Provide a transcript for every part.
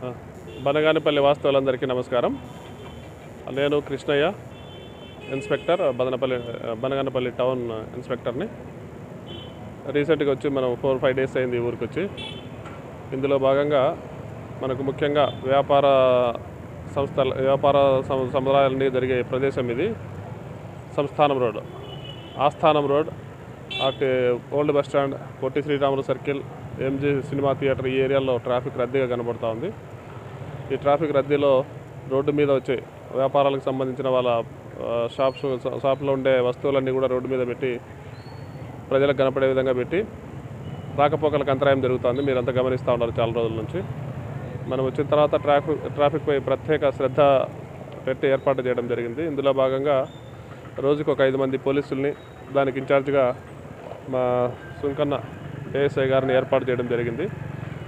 ఆ, బనగానపల్లి వాస్తవులందరికీ నమస్కారం. నేను కృష్ణయ్య, ఇన్స్పెక్టర్ బనగానపల్లి టౌన్ ఇన్స్పెక్టర్ని. రీసెంట్గా వచ్చి మనం 4-5 డేస్ అయింది ఈ ఊరికి వచ్చి. ఇందులో భాగంగా మనకు ముఖ్యంగా వ్యాపార సముదాయాలన్నీ జరిగే ప్రదేశం ఇది. సంస్థానం రోడ్, ఆస్థానం రోడ్, అటు old bus stand, Potti Sriramulu circle, MG cinema theatre, ఈ ఏరియాలో ట్రాఫిక్ రద్దీగా కనబడుతూ ఉంది. ఈ ట్రాఫిక్ రద్దీలో రోడ్డు మీద వచ్చే వ్యాపారాలకు సంబంధించిన వాళ్ళ షాప్లో ఉండే వస్తువులన్నీ కూడా రోడ్డు మీద పెట్టి ప్రజలకు కనపడే విధంగా పెట్టి రాకపోకలకు అంతరాయం జరుగుతుంది. మీరంతా గమనిస్తూ ఉన్నారు చాలా రోజుల నుంచి. మనం వచ్చిన తర్వాత ట్రాఫిక్పై ప్రత్యేక శ్రద్ధ పెట్టి ఏర్పాటు చేయడం జరిగింది. ఇందులో భాగంగా రోజుకు ఒక 5 మంది పోలీసుల్ని, దానికి ఇన్ఛార్జ్గా మా సుంకన్న ఏఎస్ఐ గారిని ఏర్పాటు చేయడం జరిగింది.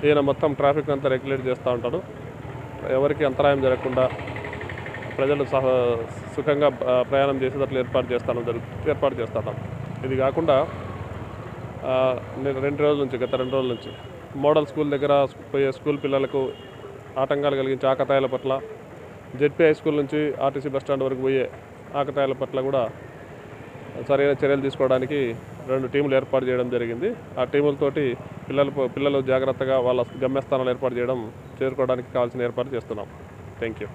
ఈయన మొత్తం ట్రాఫిక్ అంతా రెగ్యులేట్ చేస్తూ ఉంటాడు. ఎవరికి అంతరాయం జరగకుండా ప్రజలు సుఖంగా ప్రయాణం చేసేటట్లు ఏర్పాటు చేస్తాం. ఇది కాకుండా నేను గత 2 రోజుల నుంచి మోడల్ స్కూల్ దగ్గర పోయే స్కూల్ పిల్లలకు ఆటంకాలు కలిగించే ఆకతాయిల పట్ల, జెడ్పీ హై స్కూల్ నుంచి ఆర్టీసీ బస్టాండ్ వరకు పోయే ఆకతాయిల పట్ల కూడా సరైన చర్యలు తీసుకోవడానికి 2 టీములు ఏర్పాటు చేయడం జరిగింది. ఆ టీములతోటి పిల్లలు జాగ్రత్తగా వాళ్ళ గమ్యస్థానాలు చేరుకోవడానికి కావాల్సిన ఏర్పాటు చేస్తున్నాం. Thank you.